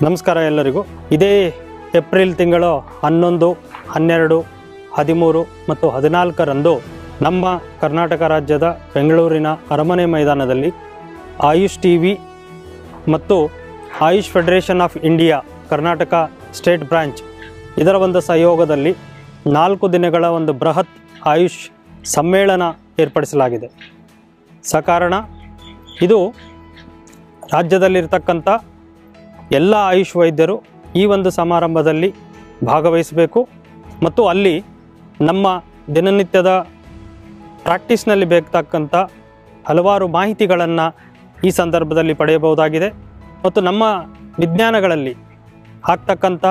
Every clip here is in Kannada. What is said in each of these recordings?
ನಮಸ್ಕಾರ ಎಲ್ಲರಿಗೂ. ಇದೇ ಏಪ್ರಿಲ್ ತಿಂಗಳು 11, 12, 13 ಮತ್ತು 14ರಂದು ನಮ್ಮ ಕರ್ನಾಟಕ ರಾಜ್ಯದ ಬೆಂಗಳೂರಿನ ಅರಮನೆ ಮೈದಾನದಲ್ಲಿ ಆಯುಷ್ ಟಿವಿ ಮತ್ತು AYUSH federation of India Karnataka state branch ಇದರ ಒಂದು ಸಹಯೋಗದಲ್ಲಿ 4 ದಿನಗಳ ಒಂದು ಬೃಹತ್ ಆಯುಷ್ ಸಮ್ಮೇಳನ ಏರ್ಪಡಿಸಲಾಗಿದೆ. ಸಕಾರಣ ಇದು ರಾಜ್ಯದಲ್ಲಿರ್ತಕ್ಕಂಥ ಎಲ್ಲ ಆಯುಷ್ ವೈದ್ಯರು ಈ ಒಂದು ಸಮಾರಂಭದಲ್ಲಿ ಭಾಗವಹಿಸಬೇಕು ಮತ್ತು ಅಲ್ಲಿ ನಮ್ಮ ದಿನನಿತ್ಯದ ಪ್ರಾಕ್ಟೀಸ್ನಲ್ಲಿ ಬೇಕಾಗ್ತಕ್ಕಂಥ ಹಲವಾರು ಮಾಹಿತಿಗಳನ್ನು ಈ ಸಂದರ್ಭದಲ್ಲಿ ಪಡೆಯಬಹುದಾಗಿದೆ ಮತ್ತು ನಮ್ಮ ವಿಜ್ಞಾನಗಳಲ್ಲಿ ಆಗ್ತಕ್ಕಂಥ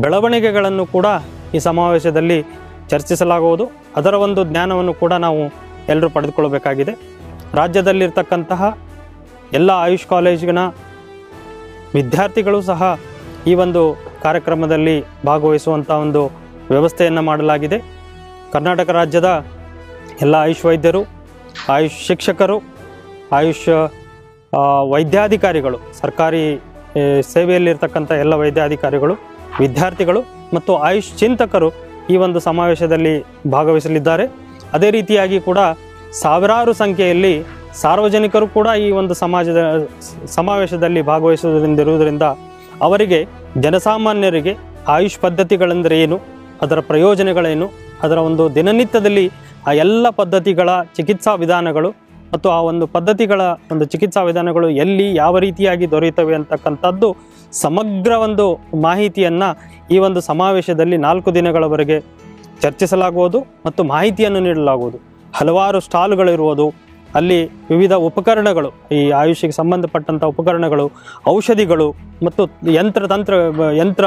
ಬೆಳವಣಿಗೆಗಳನ್ನು ಕೂಡ ಈ ಸಮಾವೇಶದಲ್ಲಿ ಚರ್ಚಿಸಲಾಗುವುದು. ಅದರ ಒಂದು ಜ್ಞಾನವನ್ನು ಕೂಡ ನಾವು ಎಲ್ಲರೂ ಪಡೆದುಕೊಳ್ಳಬೇಕಾಗಿದೆ. ರಾಜ್ಯದಲ್ಲಿರ್ತಕ್ಕಂತಹ ಎಲ್ಲ ಆಯುಷ್ ಕಾಲೇಜಿನ ವಿದ್ಯಾರ್ಥಿಗಳು ಸಹ ಈ ಒಂದು ಕಾರ್ಯಕ್ರಮದಲ್ಲಿ ಭಾಗವಹಿಸುವಂಥ ಒಂದು ವ್ಯವಸ್ಥೆಯನ್ನು ಮಾಡಲಾಗಿದೆ. ಕರ್ನಾಟಕ ರಾಜ್ಯದ ಎಲ್ಲ ಆಯುಷ್ ವೈದ್ಯರು, ಆಯುಷ್ ಶಿಕ್ಷಕರು, ಆಯುಷ್ ವೈದ್ಯಾಧಿಕಾರಿಗಳು, ಸರ್ಕಾರಿ ಸೇವೆಯಲ್ಲಿರ್ತಕ್ಕಂಥ ಎಲ್ಲ ವೈದ್ಯಾಧಿಕಾರಿಗಳು, ವಿದ್ಯಾರ್ಥಿಗಳು ಮತ್ತು ಆಯುಷ್ ಚಿಂತಕರು ಈ ಒಂದು ಸಮಾವೇಶದಲ್ಲಿ ಭಾಗವಹಿಸಲಿದ್ದಾರೆ. ಅದೇ ರೀತಿಯಾಗಿ ಕೂಡ ಸಾವಿರಾರು ಸಂಖ್ಯೆಯಲ್ಲಿ ಸಾರ್ವಜನಿಕರು ಕೂಡ ಈ ಒಂದು ಸಮಾವೇಶದಲ್ಲಿ ಭಾಗವಹಿಸುವುದರಿಂದ ಅವರಿಗೆ ಜನಸಾಮಾನ್ಯರಿಗೆ ಆಯುಷ್ ಪದ್ಧತಿಗಳೆಂದರೆ ಏನು, ಅದರ ಪ್ರಯೋಜನಗಳೇನು, ಅದರ ಒಂದು ದಿನನಿತ್ಯದಲ್ಲಿ ಆ ಎಲ್ಲ ಪದ್ಧತಿಗಳ ಚಿಕಿತ್ಸಾ ವಿಧಾನಗಳು ಮತ್ತು ಆ ಒಂದು ಪದ್ಧತಿಗಳ ಒಂದು ಚಿಕಿತ್ಸಾ ವಿಧಾನಗಳು ಎಲ್ಲಿ ಯಾವ ರೀತಿಯಾಗಿ ದೊರೆಯುತ್ತವೆ ಅಂತಕ್ಕಂಥದ್ದು ಸಮಗ್ರ ಒಂದು ಮಾಹಿತಿಯನ್ನು ಈ ಒಂದು ಸಮಾವೇಶದಲ್ಲಿ 4 ದಿನಗಳವರೆಗೆ ಚರ್ಚಿಸಲಾಗುವುದು ಮತ್ತು ಮಾಹಿತಿಯನ್ನು ನೀಡಲಾಗುವುದು. ಹಲವಾರು ಸ್ಟಾಲ್ಗಳಿರುವುದು, ಅಲ್ಲಿ ವಿವಿಧ ಉಪಕರಣಗಳು, ಈ ಆಯುಷಿಗೆ ಸಂಬಂಧಪಟ್ಟಂಥ ಉಪಕರಣಗಳು, ಔಷಧಿಗಳು ಮತ್ತು ಯಂತ್ರ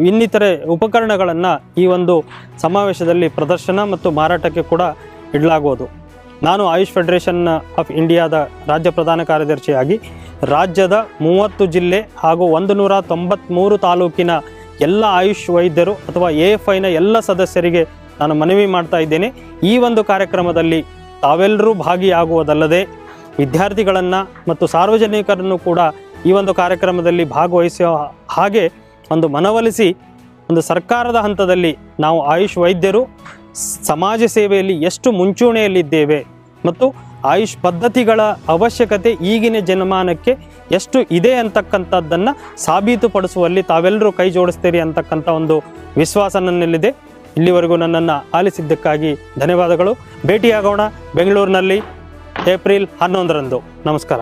ಇನ್ನಿತರೆ ಉಪಕರಣಗಳನ್ನು ಈ ಒಂದು ಸಮಾವೇಶದಲ್ಲಿ ಪ್ರದರ್ಶನ ಮತ್ತು ಮಾರಾಟಕ್ಕೆ ಕೂಡ ಇಡಲಾಗುವುದು. ನಾನು ಆಯುಷ್ ಫೆಡರೇಷನ್ ಆಫ್ ಇಂಡಿಯಾದ ರಾಜ್ಯ ಪ್ರಧಾನ ಕಾರ್ಯದರ್ಶಿಯಾಗಿ ರಾಜ್ಯದ 30 ಜಿಲ್ಲೆ ಹಾಗೂ 193 ತಾಲೂಕಿನ ಎಲ್ಲ ಆಯುಷ್ ವೈದ್ಯರು ಅಥವಾ AFIನ ಎಲ್ಲ ಸದಸ್ಯರಿಗೆ ನಾನು ಮನವಿ ಮಾಡ್ತಾ ಇದ್ದೇನೆ. ಈ ಒಂದು ಕಾರ್ಯಕ್ರಮದಲ್ಲಿ ತಾವೆಲ್ಲರೂ ಭಾಗಿಯಾಗುವುದಲ್ಲದೆ ವಿದ್ಯಾರ್ಥಿಗಳನ್ನು ಮತ್ತು ಸಾರ್ವಜನಿಕರನ್ನು ಕೂಡ ಈ ಒಂದು ಕಾರ್ಯಕ್ರಮದಲ್ಲಿ ಭಾಗವಹಿಸುವ ಹಾಗೆ ಒಂದು ಮನವೊಲಿಸಿ ಒಂದು ಸರ್ಕಾರದ ಹಂತದಲ್ಲಿ ನಾವು ಆಯುಷ್ ವೈದ್ಯರು ಸಮಾಜ ಸೇವೆಯಲ್ಲಿ ಎಷ್ಟು ಮುಂಚೂಣಿಯಲ್ಲಿದ್ದೇವೆ ಮತ್ತು ಆಯುಷ್ ಪದ್ಧತಿಗಳ ಅವಶ್ಯಕತೆ ಈಗಿನ ಜನಮಾನಕ್ಕೆ ಎಷ್ಟು ಇದೆ ಅಂತಕ್ಕಂಥದ್ದನ್ನು ಸಾಬೀತುಪಡಿಸುವಲ್ಲಿ ತಾವೆಲ್ಲರೂ ಕೈ ಜೋಡಿಸ್ತೀರಿ ಅಂತಕ್ಕಂಥ ಒಂದು ವಿಶ್ವಾಸ ನನ್ನಲ್ಲಿದೆ. ಇಲ್ಲಿವರೆಗೂ ನನ್ನನ್ನು ಆಲಿಸಿದ್ದಕ್ಕಾಗಿ ಧನ್ಯವಾದಗಳು. ಭೇಟಿಯಾಗೋಣ ಬೆಂಗಳೂರಿನಲ್ಲಿ ಏಪ್ರಿಲ್ 11ರಂದು. ನಮಸ್ಕಾರ.